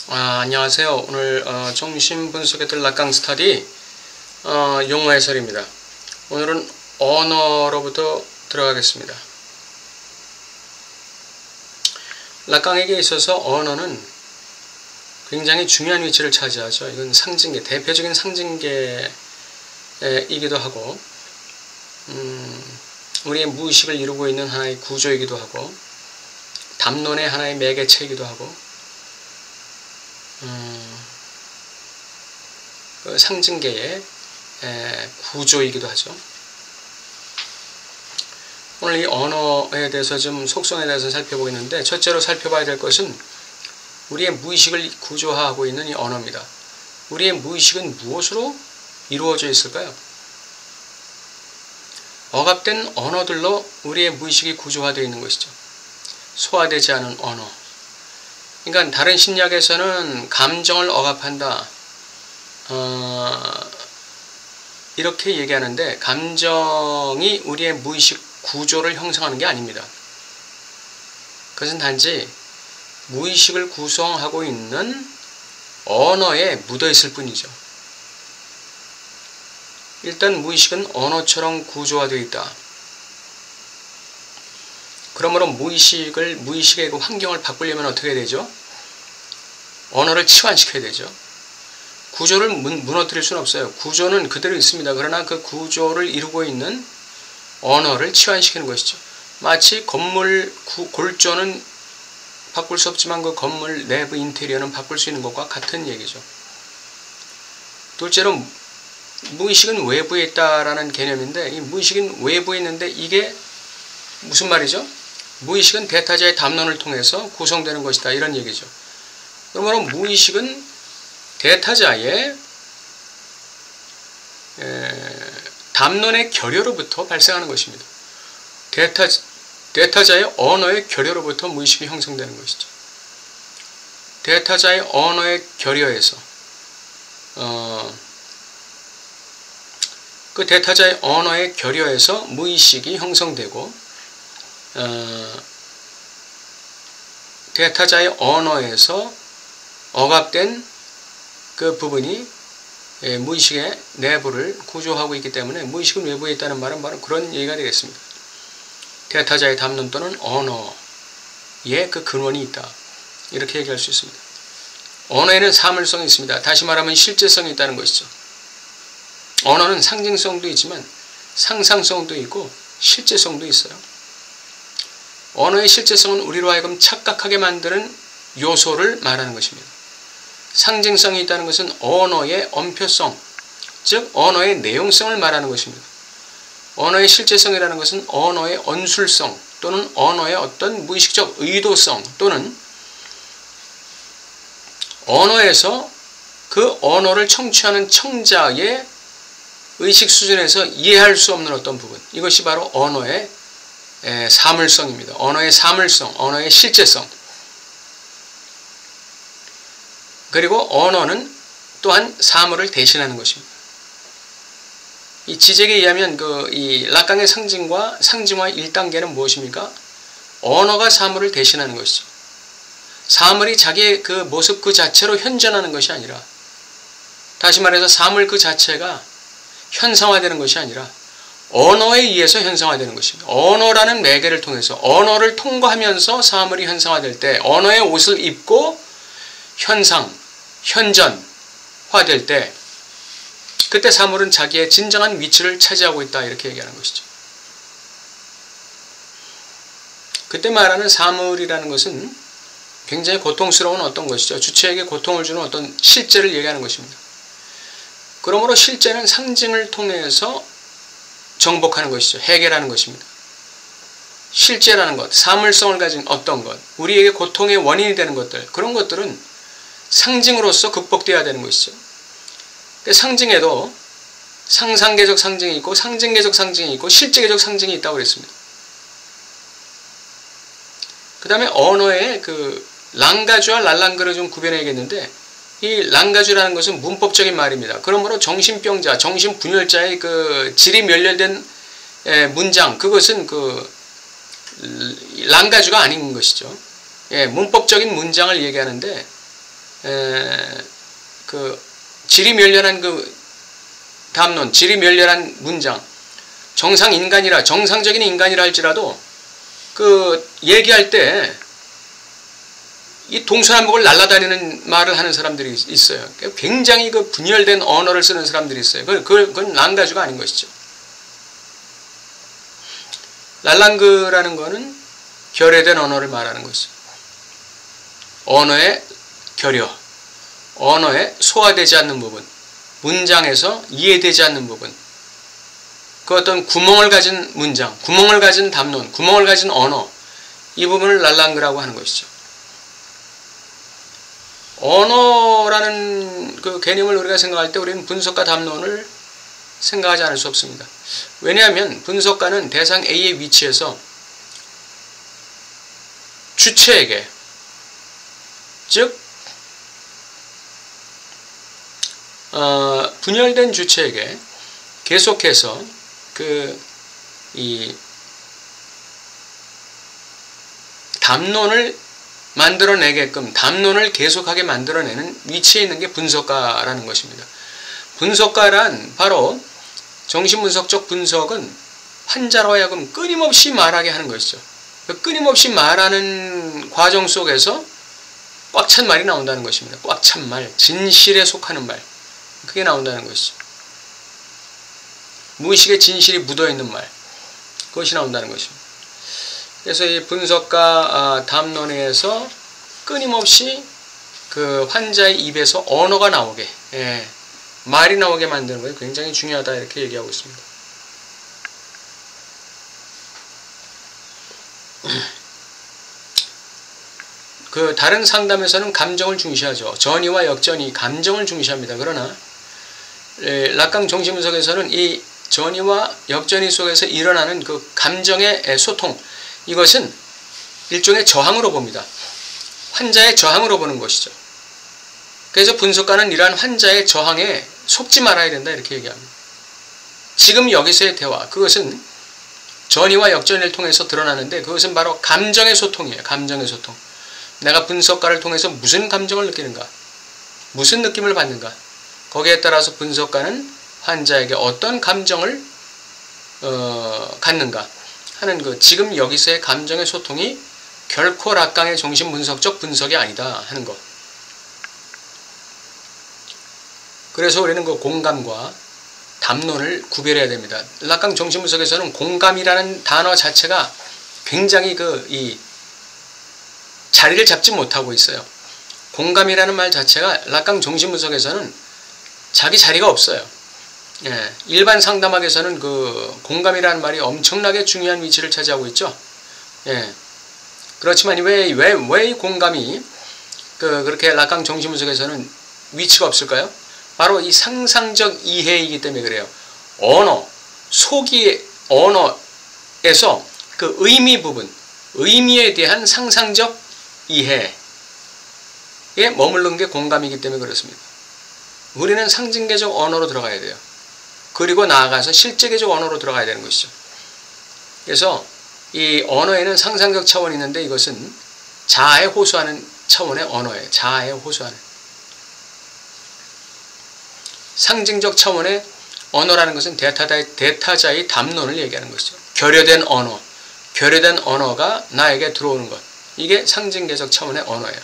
안녕하세요. 오늘 정신분석에 들 락강 스터디 용어 해설입니다. 오늘은 언어로부터 들어가겠습니다. 락강에게 있어서 언어는 굉장히 중요한 위치를 차지하죠. 이건 상징계, 대표적인 상징계이기도 하고 우리의 무의식을 이루고 있는 하나의 구조이기도 하고 담론의 하나의 매개체이기도 하고 그 상징계의 구조이기도 하죠. 오늘 이 언어에 대해서 좀 속성에 대해서 살펴보겠는데, 첫째로 살펴봐야 될 것은 우리의 무의식을 구조화하고 있는 이 언어입니다. 우리의 무의식은 무엇으로 이루어져 있을까요? 억압된 언어들로 우리의 무의식이 구조화되어 있는 것이죠. 소화되지 않은 언어. 그러니까 다른 심리학에서는 감정을 억압한다 이렇게 얘기하는데, 감정이 우리의 무의식 구조를 형성하는 게 아닙니다. 그것은 단지 무의식을 구성하고 있는 언어에 묻어 있을 뿐이죠. 일단 무의식은 언어처럼 구조화되어 있다. 그러므로 무의식의 그 환경을 바꾸려면 어떻게 해야 되죠? 언어를 치환시켜야 되죠. 구조를 무너뜨릴 수는 없어요. 구조는 그대로 있습니다. 그러나 그 구조를 이루고 있는 언어를 치환시키는 것이죠. 마치 건물 골조는 바꿀 수 없지만 그 건물 내부 인테리어는 바꿀 수 있는 것과 같은 얘기죠. 둘째로 무의식은 외부에 있다라는 개념인데, 이 무의식은 외부에 있는데 이게 무슨 말이죠? 무의식은 대타자의 담론을 통해서 구성되는 것이다, 이런 얘기죠. 그러므로 무의식은 대타자의 담론의 결여로부터 발생하는 것입니다. 대타자의 언어의 결여로부터 무의식이 형성되는 것이죠. 대타자의 언어의 결여에서 그 대타자의 언어의 결여에서 무의식이 형성되고, 대타자의 언어에서 억압된 그 부분이 무의식의 내부를 구조하고 있기 때문에 무의식은 외부에 있다는 말은 바로 그런 얘기가 되겠습니다. 대타자의 담론 또는 언어에 그 근원이 있다, 이렇게 얘기할 수 있습니다. 언어에는 사물성이 있습니다. 다시 말하면 실제성이 있다는 것이죠. 언어는 상징성도 있지만 상상성도 있고 실제성도 있어요. 언어의 실제성은 우리로 하여금 착각하게 만드는 요소를 말하는 것입니다. 상징성이 있다는 것은 언어의 엄표성, 즉 언어의 내용성을 말하는 것입니다. 언어의 실제성이라는 것은 언어의 언술성 또는 언어의 어떤 무의식적 의도성, 또는 언어에서 그 언어를 청취하는 청자의 의식 수준에서 이해할 수 없는 어떤 부분, 이것이 바로 언어의 사물성입니다. 언어의 사물성, 언어의 실제성. 그리고 언어는 또한 사물을 대신하는 것입니다. 이 지적에 의하면 이 락강의 상징화 1단계는 무엇입니까? 언어가 사물을 대신하는 것이죠. 사물이 자기의 그 모습 그 자체로 현존하는 것이 아니라, 다시 말해서 사물 그 자체가 현상화되는 것이 아니라 언어에 의해서 현상화되는 것입니다. 언어라는 매개를 통해서, 언어를 통과하면서 사물이 현상화될 때, 언어의 옷을 입고 현전화될 때, 그때 사물은 자기의 진정한 위치를 차지하고 있다, 이렇게 얘기하는 것이죠. 그때 말하는 사물이라는 것은 굉장히 고통스러운 어떤 것이죠. 주체에게 고통을 주는 어떤 실제를 얘기하는 것입니다. 그러므로 실제는 상징을 통해서 정복하는 것이죠. 해결하는 것입니다. 실제라는 것, 사물성을 가진 어떤 것, 우리에게 고통의 원인이 되는 것들, 그런 것들은 상징으로서 극복되어야 되는 것이죠. 상징에도 상상계적 상징이 있고 상징계적 상징이 있고 실제계적 상징이 있다고 그랬습니다. 그 다음에 언어의 그 랑가주와 랄랑그를 좀 구별해야겠는데, 이 랑가주라는 것은 문법적인 말입니다. 그러므로 정신병자, 정신분열자의 그 질이 멸렬된 문장, 그것은 그 랑가주가 아닌 것이죠. 문법적인 문장을 얘기하는데, 그 지리멸렬한 그 담론, 지리멸렬한 문장, 정상적인 인간이라 할지라도 그 얘기할 때 이 동서남북을 날아다니는 말을 하는 사람들이 있어요. 굉장히 그 분열된 언어를 쓰는 사람들이 있어요. 그건 랑가주가 아닌 것이죠. 랄랑그라는 거는 결여된 언어를 말하는 것이죠. 언어의 결여, 언어에 소화되지 않는 부분, 문장에서 이해되지 않는 부분, 그 어떤 구멍을 가진 문장, 구멍을 가진 담론, 구멍을 가진 언어, 이 부분을 랄랑그라고 하는 것이죠. 언어라는 그 개념을 우리가 생각할 때 우리는 분석과 담론을 생각하지 않을 수 없습니다. 왜냐하면 분석가는 대상 A의 위치에서 주체에게, 즉 분열된 주체에게 계속해서 이 담론을 만들어내게끔, 담론을 계속하게 만들어내는 위치에 있는 게 분석가라는 것입니다. 분석가란 바로 정신분석적 분석은 환자로 하여금 끊임없이 말하게 하는 것이죠. 끊임없이 말하는 과정 속에서 꽉 찬 말이 나온다는 것입니다. 꽉 찬 말, 진실에 속하는 말, 그게 나온다는 것이죠. 무의식에 진실이 묻어있는 말, 그것이 나온다는 것입니다. 그래서 이 분석가 담론에서 끊임없이 그 환자의 입에서 언어가 나오게, 말이 나오게 만드는 것이 굉장히 중요하다, 이렇게 얘기하고 있습니다. 그 다른 상담에서는 감정을 중시하죠. 전이와 역전이 감정을 중시합니다. 그러나 락강 정신분석에서는 이 전이와 역전이 속에서 일어나는 그 감정의 소통, 이것은 일종의 저항으로 봅니다. 환자의 저항으로 보는 것이죠. 그래서 분석가는 이러한 환자의 저항에 속지 말아야 된다, 이렇게 얘기합니다. 지금 여기서의 대화, 그것은 전이와 역전을 통해서 드러나는데 그것은 바로 감정의 소통이에요. 감정의 소통. 내가 분석가를 통해서 무슨 감정을 느끼는가, 무슨 느낌을 받는가, 거기에 따라서 분석가는 환자에게 어떤 감정을 갖는가 하는 그 지금 여기서의 감정의 소통이 결코 락강의 정신분석적 분석이 아니다 하는 것. 그래서 우리는 그 공감과 담론을 구별해야 됩니다. 락강 정신분석에서는 공감이라는 단어 자체가 굉장히 이 자리를 잡지 못하고 있어요. 공감이라는 말 자체가 락강 정신분석에서는 자기 자리가 없어요. 일반 상담학에서는 그 공감이라는 말이 엄청나게 중요한 위치를 차지하고 있죠. 그렇지만 왜 이 공감이 그렇게 락강 정신분석에서는 위치가 없을까요? 바로 이 상상적 이해이기 때문에 그래요. 언어, 언어에서 그 의미 부분, 의미에 대한 상상적 이해에 머무른 게 공감이기 때문에 그렇습니다. 우리는 상징계적 언어로 들어가야 돼요. 그리고 나아가서 실제계적 언어로 들어가야 되는 것이죠. 그래서 이 언어에는 상상적 차원이 있는데 이것은 자아에 호소하는 차원의 언어예요. 자아에 호소하는. 상징적 차원의 언어라는 것은 대타자의 담론을 얘기하는 것이죠. 결여된 언어가 나에게 들어오는 것. 이게 상징계적 차원의 언어예요.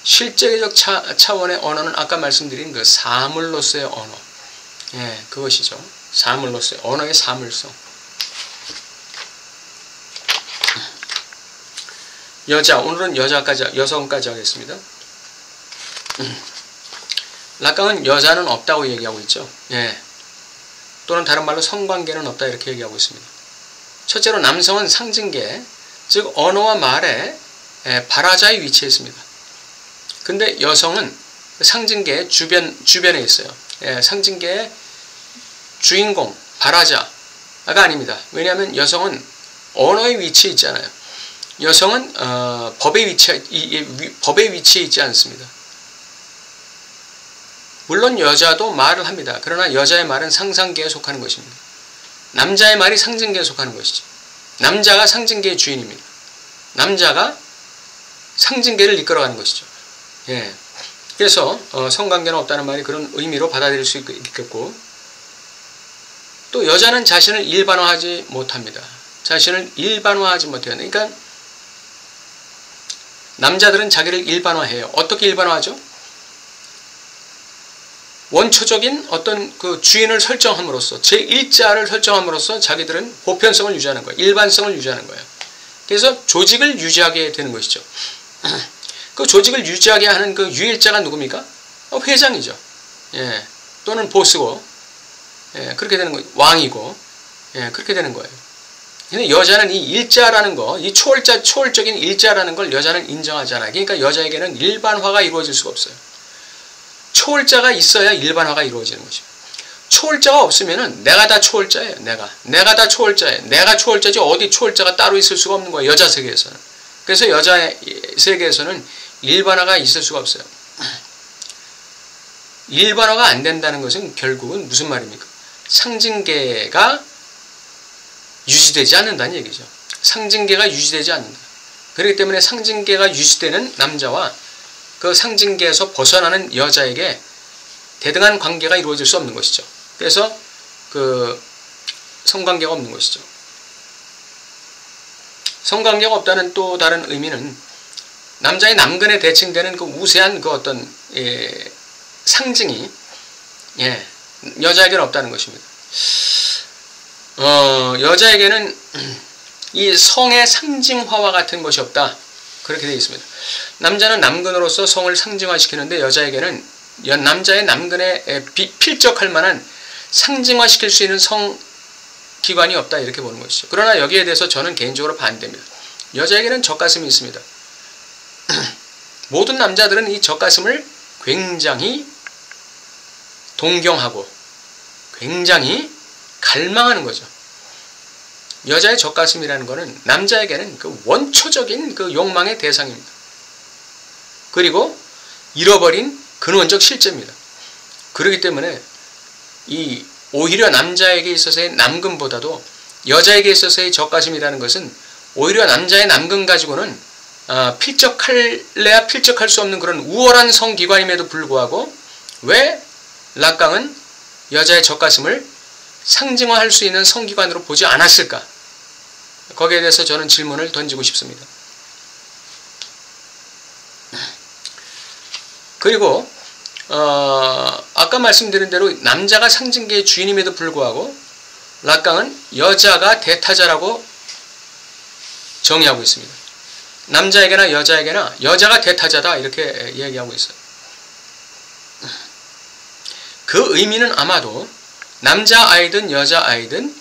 실제계적 차원의 언어는 아까 말씀드린 그 사물로서의 언어. 그것이죠. 사물로서의 언어의 사물성. 오늘은 여성까지 하겠습니다. 락강은 여자는 없다고 얘기하고 있죠. 또는 다른 말로 성관계는 없다, 이렇게 얘기하고 있습니다. 첫째로 남성은 상징계, 즉 언어와 말의 발화자의 위치에 있습니다. 근데 여성은 상징계의 주변에 있어요. 상징계의 주인공, 발화자가 아닙니다. 왜냐하면 여성은 언어의 위치에 있잖아요. 여성은 법의 위치에 있지 않습니다. 물론 여자도 말을 합니다. 그러나 여자의 말은 상상계에 속하는 것입니다. 남자의 말이 상징계에 속하는 것이죠. 남자가 상징계의 주인입니다. 남자가 상징계를 이끌어가는 것이죠. 그래서 성관계는 없다는 말이 그런 의미로 받아들일 수 있겠고, 또 여자는 자신을 일반화하지 못합니다. 자신을 일반화하지 못해요. 그러니까 남자들은 자기를 일반화해요. 어떻게 일반화하죠? 원초적인 어떤 그 주인을 설정함으로써, 제1자를 설정함으로써 자기들은 보편성을 유지하는 거예요. 일반성을 유지하는 거예요. 그래서 조직을 유지하게 되는 것이죠. 그 조직을 유지하게 하는 그 유일자가 누굽니까? 회장이죠. 예. 또는 보스고, 예. 그렇게 되는 거예요. 왕이고, 예. 그렇게 되는 거예요. 근데 여자는 이 일자라는 거, 이 초월적인 일자라는 걸 여자는 인정하지 않아요. 그러니까 여자에게는 일반화가 이루어질 수가 없어요. 초월자가 있어야 일반화가 이루어지는 것이에요. 초월자가 없으면은 내가 다 초월자예요. 내가 다 초월자예요. 내가 초월자지 어디 초월자가 따로 있을 수가 없는 거예요. 여자 세계에서는. 그래서 여자 세계에서는 일반화가 있을 수가 없어요. 일반화가 안 된다는 것은 결국은 무슨 말입니까? 상징계가 유지되지 않는다는 얘기죠. 상징계가 유지되지 않는다. 그렇기 때문에 상징계가 유지되는 남자와 그 상징계에서 벗어나는 여자에게 대등한 관계가 이루어질 수 없는 것이죠. 그래서 그 성관계가 없는 것이죠. 성관계가 없다는 또 다른 의미는 남자의 남근에 대칭되는 그 우세한 그 어떤 상징이 여자에게는 없다는 것입니다. 여자에게는 이 성의 상징화와 같은 것이 없다. 그렇게 되어 있습니다. 남자는 남근으로서 성을 상징화시키는데 여자에게는 남자의 남근에 필적할 만한 상징화시킬 수 있는 성기관이 없다. 이렇게 보는 것이죠. 그러나 여기에 대해서 저는 개인적으로 반대입니다. 여자에게는 젖가슴이 있습니다. 모든 남자들은 이 젖가슴을 굉장히 동경하고 굉장히 갈망하는 거죠. 여자의 젖가슴이라는 것은 남자에게는 그 원초적인 그 욕망의 대상입니다. 그리고 잃어버린 근원적 실제입니다. 그렇기 때문에 오히려 남자에게 있어서의 남근보다도 여자에게 있어서의 젖가슴이라는 것은 오히려 남자의 남근 가지고는 필적할래야 필적할 수 없는 그런 우월한 성기관임에도 불구하고 왜 락강은 여자의 젖가슴을 상징화할 수 있는 성기관으로 보지 않았을까? 거기에 대해서 저는 질문을 던지고 싶습니다. 그리고 아까 말씀드린 대로 남자가 상징계의 주인임에도 불구하고 락강은 여자가 대타자라고 정의하고 있습니다. 남자에게나 여자에게나 여자가 대타자다 이렇게 얘기하고 있어요. 그 의미는 아마도 남자아이든 여자아이든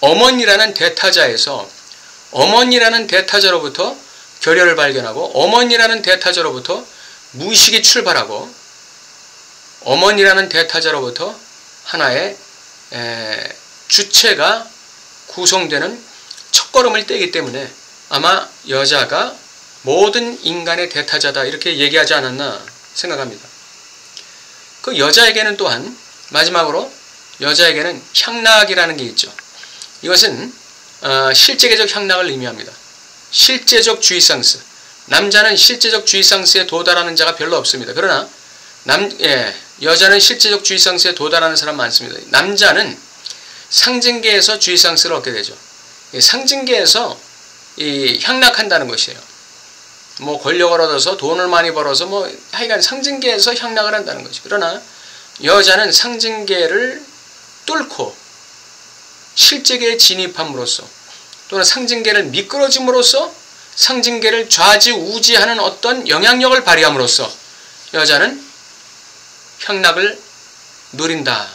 어머니라는 대타자에서 어머니라는 대타자로부터 결여를 발견하고 어머니라는 대타자로부터 무의식이 출발하고 어머니라는 대타자로부터 하나의 주체가 구성되는 첫걸음을 떼기 때문에 아마 여자가 모든 인간의 대타자다 이렇게 얘기하지 않았나 생각합니다. 그 여자에게는 또한 마지막으로 여자에게는 향락이라는 게 있죠. 이것은 실제계적 향락을 의미합니다. 실제적 주의상스. 남자는 실제적 주의상스에 도달하는 자가 별로 없습니다. 그러나 여자는 실제적 주의상스에 도달하는 사람 많습니다. 남자는 상징계에서 주의상스를 얻게 되죠. 상징계에서 향락한다는 것이에요. 뭐 권력을 얻어서 돈을 많이 벌어서 뭐 하여간 상징계에서 향락을 한다는 거죠. 그러나 여자는 상징계를 뚫고 실제계에 진입함으로써 또는 상징계를 미끄러짐으로써 상징계를 좌지우지하는 어떤 영향력을 발휘함으로써 여자는 향락을 누린다.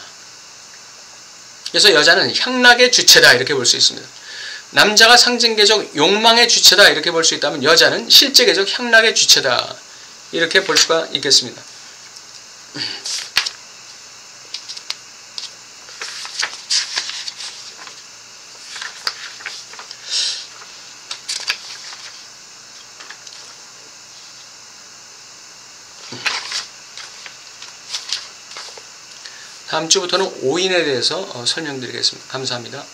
그래서 여자는 향락의 주체다 이렇게 볼 수 있습니다. 남자가 상징계적 욕망의 주체다 이렇게 볼 수 있다면 여자는 실제계적 향락의 주체다 이렇게 볼 수가 있겠습니다. 다음 주부터는 오인에 대해서 설명드리겠습니다. 감사합니다.